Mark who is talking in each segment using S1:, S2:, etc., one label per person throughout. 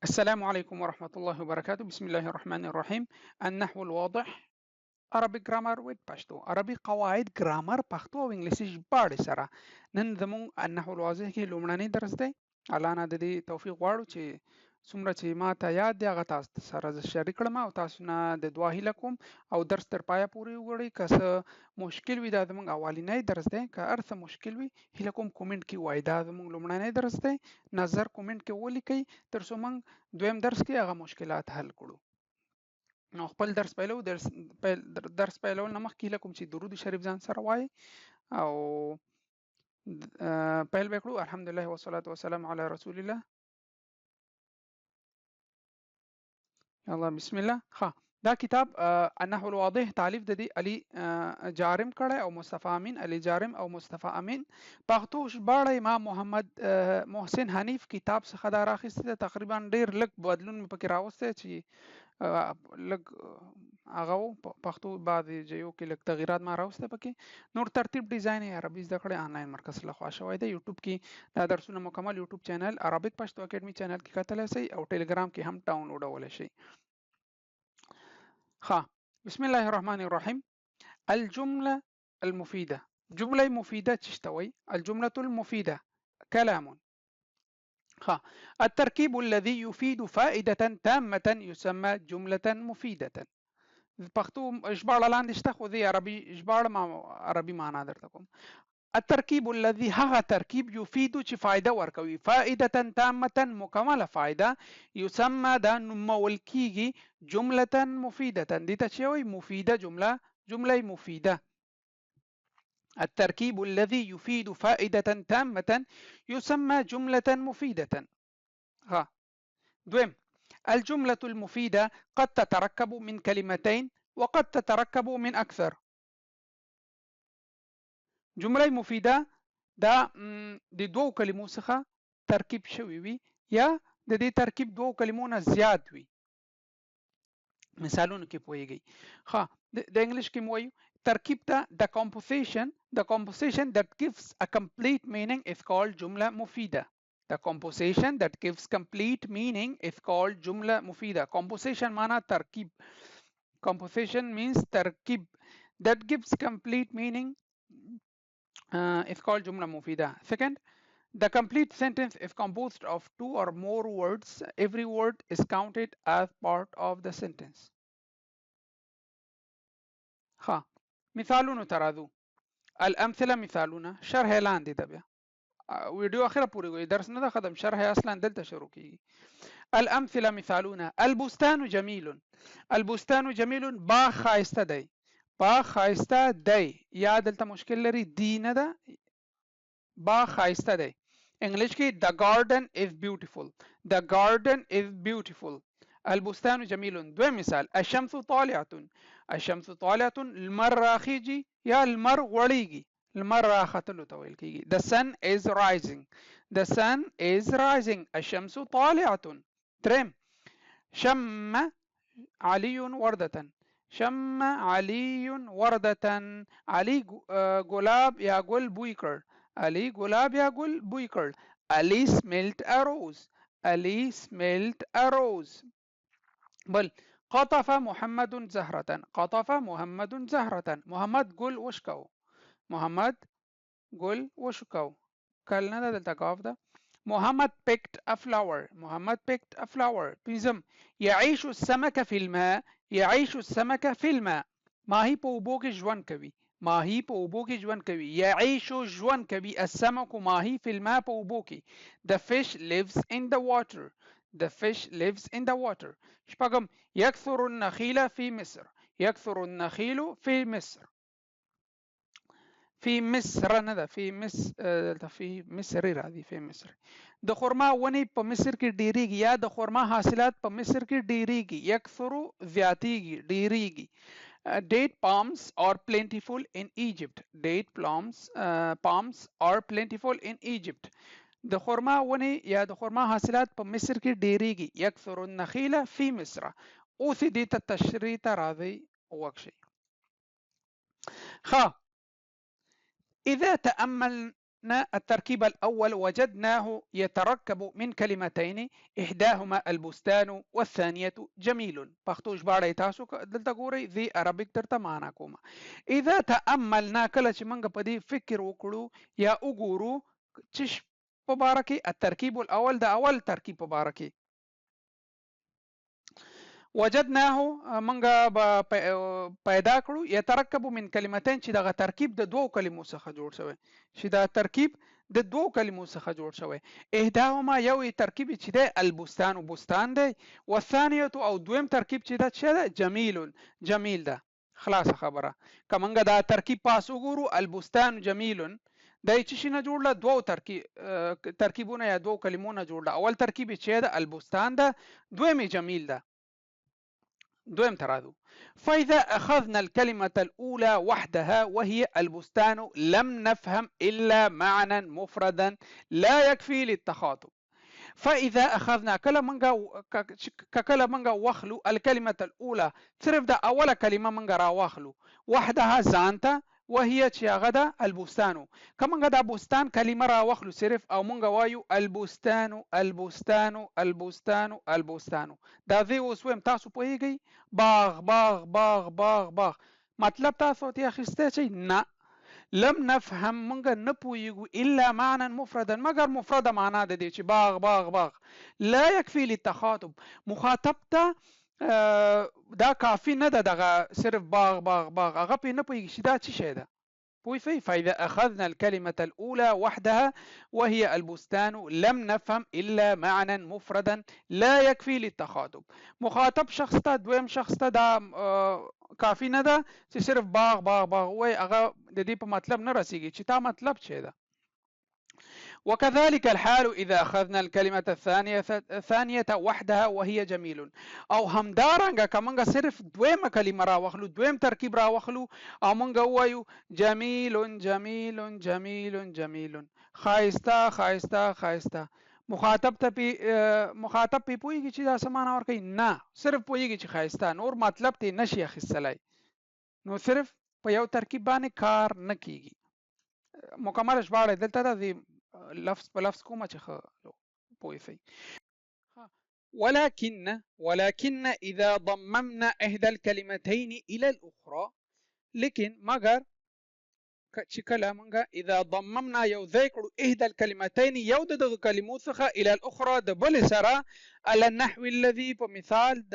S1: السلام عليكم ورحمة الله وبركاته. بسم الله الرحمن الرحيم. النحو الواضح Arabic grammar with پښتو. عربي قواعد ګرامر پښتو او انګلیسي ژباړې سره. نن زموږ النحو الواضح کې لومړنی درس دی. الله نه د دې توفیق غواړو چې څومره چې ما ته یاد دی هغه تاسو سره زه شریک کړم او تاسو نه د دعا هیله کوم او درس تر پایه پورې وګورئ. که څه مشکل وي دا زموږ اولنی درس دی، که هر څه مشکل وي هیله کوم کومنټ کې ووایئ. دا زموږ لومړنی درس دی، نظر کومنټ کې ولیکئ تر څو موږ دویم درس کې هغه مشکلات حل کړو. نو خپل درس پیلول نه مخکې هیله کوم چې درود شریف ځان سره وایي او پیل وکړو. الحمدلله والصلاة والسلام علی رسول الله. الله بسم الله. ها دا کتاب النحو الواضح تالیف د دې علي جارم کړه او مصطفی امین. علي جارم او مصطفی امین. پښتو ژباړه امام محمد محسن حنیف کتاب څخه دا راخیسته. تقریبا ډیر لږ بدلون مې پکې راوسته چې لږ هغه پښتو بعضې ځایو کې لږ تغییرات ما راوسته پکې. نور ترتیب ډیزاین یې عربي زده کړې آنلاین مرکز لخوا شوی دی. یوټیوب کې دا درسونه مکمل یوټیوب چینل عربیک پښتو اکیډمي چینل کې کتلی شئ او ټلګرام کې هم ډاونلوډولی شئ. ها بسم الله الرحمن الرحيم. الجملة المفيدة. جملة مفيدة تشتوي. الجملة المفيدة كلام. ها التركيب الذي يفيد فائدة تامة يسمى جملة مفيدة. پښتو ژباړه لاندې شته خو دې عربي ژباړه ما عربي معنا درته کوم. التركيب الذي هغه ترکیب يفيد چې فائدة ورکوي، فائدة تامة مکمله فائدة، يسمى دا نومول کیږي جملة مفيدة. دې ته چې وایي مفيدة جمله مفيدة. التركيب الذي يفيد فائدة تامة يسمى جملة مفيدة. ها دویم الجملة المفيدة قد تتركب من كلمتين وقد تتركب من أكثر. جمله مفیده دا د دوو کلمو څخه ترکیب شوی وي یا د دې ترکیب دوو کلمو نه زیات وي. مثالونه کې پوهیږئ. ها د انګلیش کې مو وایو ترکیب ته the composition that gives a complete meaning is called جمله مفیده. The composition that gives complete meaning is called جمله مفیده. Composition معنا ترکیب. Composition means ترکیب that gives complete meaning is called جملة مفيدة. Second, the complete sentence is composed of two or more words. Every word is counted as part of the sentence. ها مثالونه ترازو. الأمثلة مثالونه شرح لاندې ده بیا ویډیو اخره پورې وي درس نه ده ختم شرح اصلا دلته شروع کیږي. الأمثلة مثالونه البستان جميل. البستان جميل باغ ښایسته دی. باغ ښایسته دی یا دلته مشکل لري دی نه ده باغ ښایسته دی. انګلیش کې the garden is beautiful. the garden is beautiful. البستان جميل. دویم مثال الشمس طالعة. الشمس طالعة لمر راخیږي یا لمر غوړیږي. لمر راختلو ته ویل کیږي. the sun is rising. the sun is rising. الشمس طالعة. دریم شم علي وردة. شم علي وردة. علي ګلاب یا ګل بوی کړ. علي ګلاب یا ګل بوی کړ. علي smelled a rose. علي smelled a rose. بل قطف محمد زهرة. قطف محمد زهرة. محمد ګل وشکاو. محمد ګل وشکاو. کل نه ده دلته کاف ده. محمد picked a flower. محمد picked a flower. پنځم يعيش السمك في الماء. يعيش السمك في الماء. ماهي په اوبو کې ژوند کوي. ماهي په اوبو کې ژوند کوي. يعيش ژوند کوي. السمك ماهي في الماء په اوبو کې. The fish lives in the water. The fish lives in the water. شپږم يكثر النخيل في مصر. يكثر النخيل في مصر. في مصر نه ده في مصر في مصر راځي في مصر. د خرما ونې په مصر کې ډیریږي یا د خرما حاصلات په مصر کې ډیریږي. یکثرو زیاتیږي ډیریږي. Date palms are plentiful in Egypt. Date palms are plentiful in Egypt. د خرما ونې یا د خرما حاصلات په مصر کې ډیریږي. یکثر النخیل فی مصر. اوس دې ته تشریح ته راځي وکشي. ها إذا التركيب الأول وجدناه يتركب من كلمتين إحداهما البستان والثانية جميل. پښتو ژباړه تاسو دلته ګورئ دی عربیک درته معنا کوم. اذا تأملنا کله چې موږ په دې فکر وکړو یا وګورو چې په باره کې الترکیب الاول د اول ترکیب په باره کې وجدناه منګه پیدا کړو يترکب من کلمتين چې دغه ترکیب د دوو کلمو څخه جوړ شوی چې دا ترکیب د دوو کلمو څخه جوړ شوی احداهما یو ترکیب چې د البستان بستان دی والثانيه او دویم ترکیب چې د څه ده جمیل جمیل ده. خلاص خبره کومنګه دا ترکیب پاس وګورو البستان جمیل دای چې شنه جوړله دوه ترکیبونه یا دوه کلمونه جوړله. اول ترکیب چې ده البستان ده دویم جمیل ده دویم ترادو. فإذا أخذنا الكلمة الأولى وحدها وهي البستان لم نفهم إلا معنى مفردا لا يكفي للتخاطب. فإذا أخذنا كلا منغا وخلو الكلمة الأولى صرف دا أول كلمة منغا را وخلو وحدها زانتا وهي غدا البستان كما دا بستان كلمة را وخلو صرف أو منغا وايو البستان البستان البستان البستان دا ذي وسويم تاسو پوهیږئ باغ باغ باغ باغ باغ مطلب تاسو ته اخیسته چي نه لم نفهم منغا نپویگو الا معنى مفردا مگر مفرد معنا ده دي چې باغ باغ باغ لا يكفي للتخاطب مخاطب ته دا کافی نه ده دغه صرف باغ باغ باغ هغه په نه پویږي چې دا څه شی ده پوي فی. فإذا أخذنا الكلمة الأولى وحدها وهي البستان لم نفهم إلا معنى مفردا لا يكفي للتخاطب مخاطب شخص ته دویم شخص ته دا کافی نه ده چې صرف باغ باغ باغ وای هغه د دې په مطلب نه رسیږي چې تا مطلب څه ده. وكذلك الحال إذا أخذنا الكلمة الثانية وحدها وهي جميل أو همدارنگا كمانگا صرف دویم كلمة را وخلو دویم ترکیب را وخلو أو منگا وایو جميل جميل جميل جميل خایستا خایستا خایستا مخاطب پی پویږي چې دا سمانه ورکوي نه صرف پویږي چې خایستا نور مطلب ته نشي اخیستلای نو صرف په یو ترکیب باندې کار نه کیږي. مکمل ژباړه دلته د لفظ په لفظ کومه چې پوي فی. ولكن إذا ضممنا إحدى الكلمتين إلى الأخرى لكن مگر چې کله موږ اذا ضممنا یو ځای کړو إحدى الكلمتين یو د کلمو څخه إلى الأخرى د بل سره على النحو الذي په مثال د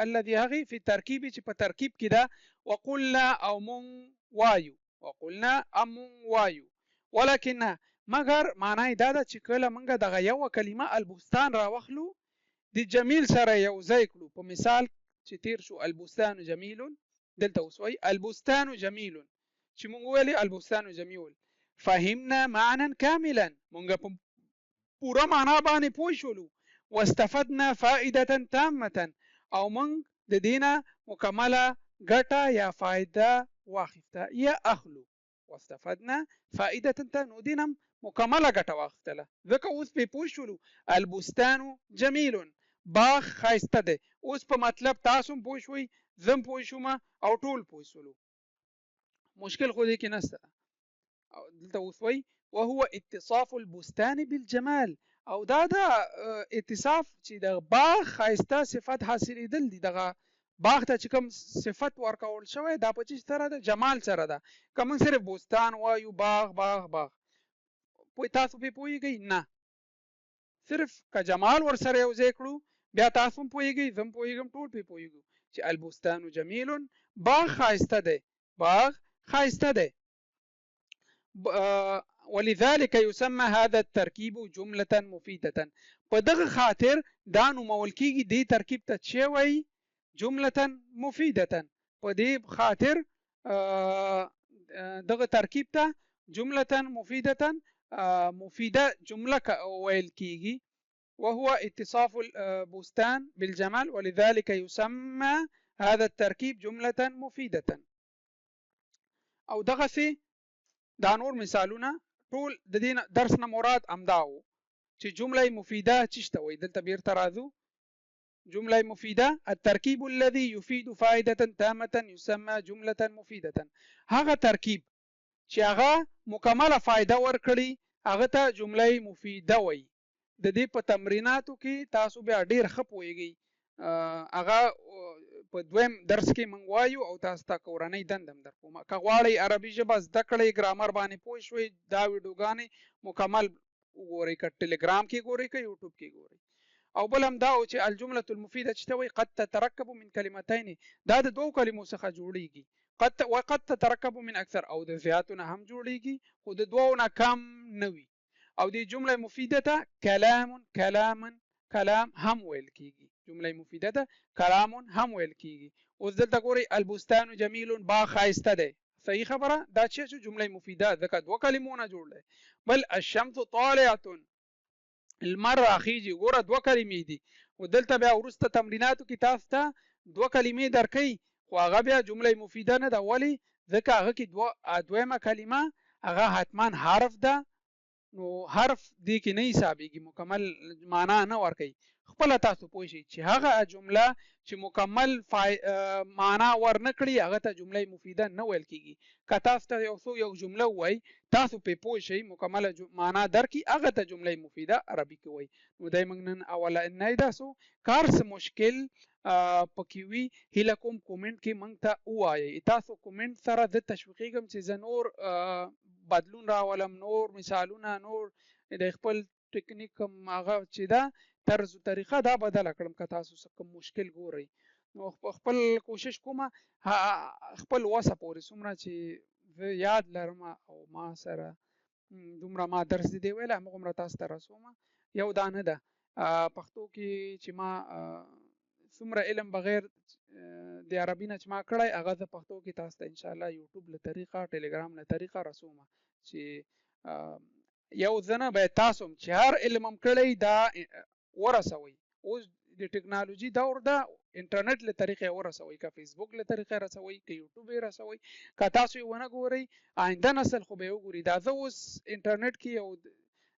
S1: الذي هغه في ترکیب چې په ترکیب کې ده وقلنا او مون وایو وقلنا ام وایو ولكن مگر معنی دا ده چې کله موږ دغه یو کلمه البستان را وخلو د جمیل سره یو ځای کړو په مثال چې تیر شو البستان جمیل دلته وسوي البستان جمیل چې موږ ویلي البستان جمیل فهمنا معنى كاملا موږ په پوره معنا باندې پوه شولو واستفدنا فائده تامه او موږ د دینه مکمله ګټه یا فائده واخیسته یا اخلو واستفدنا فائده تامه دینم مکمله ګټه واخیستله ځکه اوس په پوه شولو البستان جمیل باغ خایسته ده اوس په مطلب تاسو پوه شوي زم پوه شوم او ټول پوه شولو مشکل خو دې کې نشته. دلته وسوي وهو اتصاف البستان بالجمال او دا اتصاف چې د باغ خایسته صفت حاصلېدل دي دغه باغ ته چې کوم صفت ورکول شوی دا په چې سره ده جمال سره ده کوم صرف بستان وایو باغ باغ باغ پوی تاسو په پویږئ نه صرف که جمال ور سره یو ځای کړو بیا تاسو هم پویږئ زم پویږم ټول په پویږو چې البستان جمیل باغ خایسته ده باغ خایسته ده. ولذلك يسمى هذا التركيب جملة مفيدة په دغه خاطر دا نومول کیږي دې ترکیب ته چې وایي جملة مفيدة په دې خاطر دغه ترکیب ته جملة مفيدة مفيدة جملة ویل کیږي وهو اتصاف البستان بالجمال ولذلك يسمى هذا التركيب جملة مفيدة. او دغه سي دا نور مثالونه ټول د دې درس نه مراد امداو چې جمله مفيده چشته وي دلته بیرته راځو جمله مفيده التركيب الذي يفيد فائده تامه يسمى جمله مفيده هغه ترکیب چې هغه مکمله فائدہ ورکړي هغه ته جمله مفیده وایي. د دې په تمریناتو کې تاسو بیا ډیر ښه پوهیږئ. هغه په دویم درس کې موږ وایو او تاسو ته کورنۍ دندم در کوم. که غواړئ عربي ژبه زده کړئ ګرامر باندې پوه شوئ دا ویډیوګانې مکمل وګورئ، که ټلګرام کې ګورئ که یوټیوب کې ګورئ. او بل هم دا و چې الجمله المفیده چې ته وایي قد تترکب من کلمتین، دا د دوو کلمو څخه جوړیږي. وقد تترکب من اکثر، او د زیاتو نه هم جوړیږي خو د دوو نه کم نه وي. او د جمله مفیده ته کلام هم ویل کیږي. جمله مفیده ته کلام هم ویل کیږي. اوس دلته ګورئ البستان جمیل، باغ ښایسته دی. صحیح خبره دا چې جمله مفیده ځکه دوه کلمو نه جوړ دی. بل الشمس طالعه، المر راخیږي، ګوره دوه کلمې دي. او دلته بیا وروسته تمریناتو کې تاسو ته دوه کلمې درکوي خو هغه بیا جمله مفیده نه ده. ولې؟ ځکه هغه کې دویمه کلمه هغه حتما حرف ده، نو حرف دې کې نه حسابېږي، مکمل معنا نه ورکوي. خپله تاسو پوه شئ چې هغه جمله چې مکمل معنا ورنه کړي هغه ته جمله مفیده نه ویل کیږي. که تاسو ته یو جمله وایي تاسو پې پوه شئ مکمله معنا درکړي هغه ته جمله مفیده عربي کې وایي. نو دی موږ نن اوله نه داسو کار څه مشکل پکې وي هیله کوم کومنټ کې موږ ته ووایئ. تاسو کومنټ سره زه تشویقېږم چې زه نور بدلون راولم، نور مثالونه، نور د خپل ټکنیک هغه چې ده طرز و طریقه دا بدله کړم. که تاسو څه کوم مشکل ګورئ نو خپل کوشش کوم خپل وسه پورې څومره چې زه یاد لرم او ما سره دومره ما درس دی ویل همغومره تاسو ته رسوم. یو دا نه ده پښتو کې چې ما څومره علم بغیر د عربي نه چې ما کړی هغه زه پښتو کې تاسو ته انشاءالله یوټیوب له طریقه ټلګرام له طریقه رسوم چې یو ځنه باید تاسو چې هر علم هم کړی دا ورسوئ. اوس د ټکنالوژي دور ده، انټرنیټ له طریقې ورسوئ، که فیسبوک له طریقې رسوئ، که یوټیوب یې رسوئ. که تاسو یې ونه ګورئ آینده نسل خو به یې وګوري. دا زه اوس انټرنیټ کې یو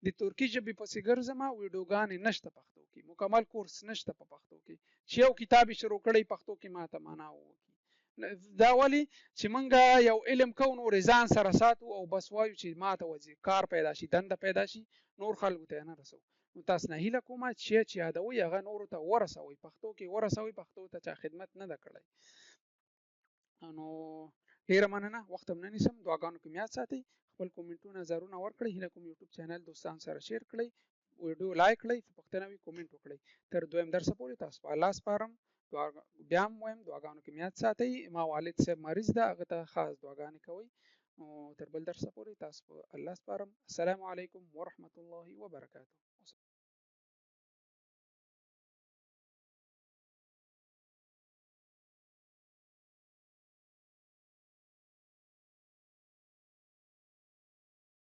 S1: د ترکي ژبې پسې ګرځم، ویډیوګانې نشته پښتو کې، مکمل کورس نشته په پښتو کې چې یو کتاب یې شروع کړی پښتو کې ماته معنا وکړي. دا ولې چې موږ یو علم کوو نور ځان سره ساتو او بس وایو چې ماته وځي کار پیدا شي دنده پیدا شي نور خلکو ته نه رسو. نو تاسو نه هیله کومه چې یادوي هغه نورو ته ورسوئ، پښتو کې ورسوئ، پښتو ته چا خدمت نه ده کړی. نو ډیره مننه، وخت هم نه نیسم. دعاګانو کې یاد ساتئ، خپل کومنټونه نظرونه ورکړئ. هیله کوم یوټیوب چینل دوستان سره شیر کړئ، ویډیو لایک کړئ، پوښتنه وي کومنټ وکړئ. تر دویم درس پورې تاسو په الله سپارم. بیا هم وایم دعاګانو کې یاد ساتئ. ما والد صاحب مریض ده، هغه ته خاص دعاګانې کوئ. تر بل درس پورې تاسو په الله سپارم. السلام علیکم ورحمت الله وبرکاته.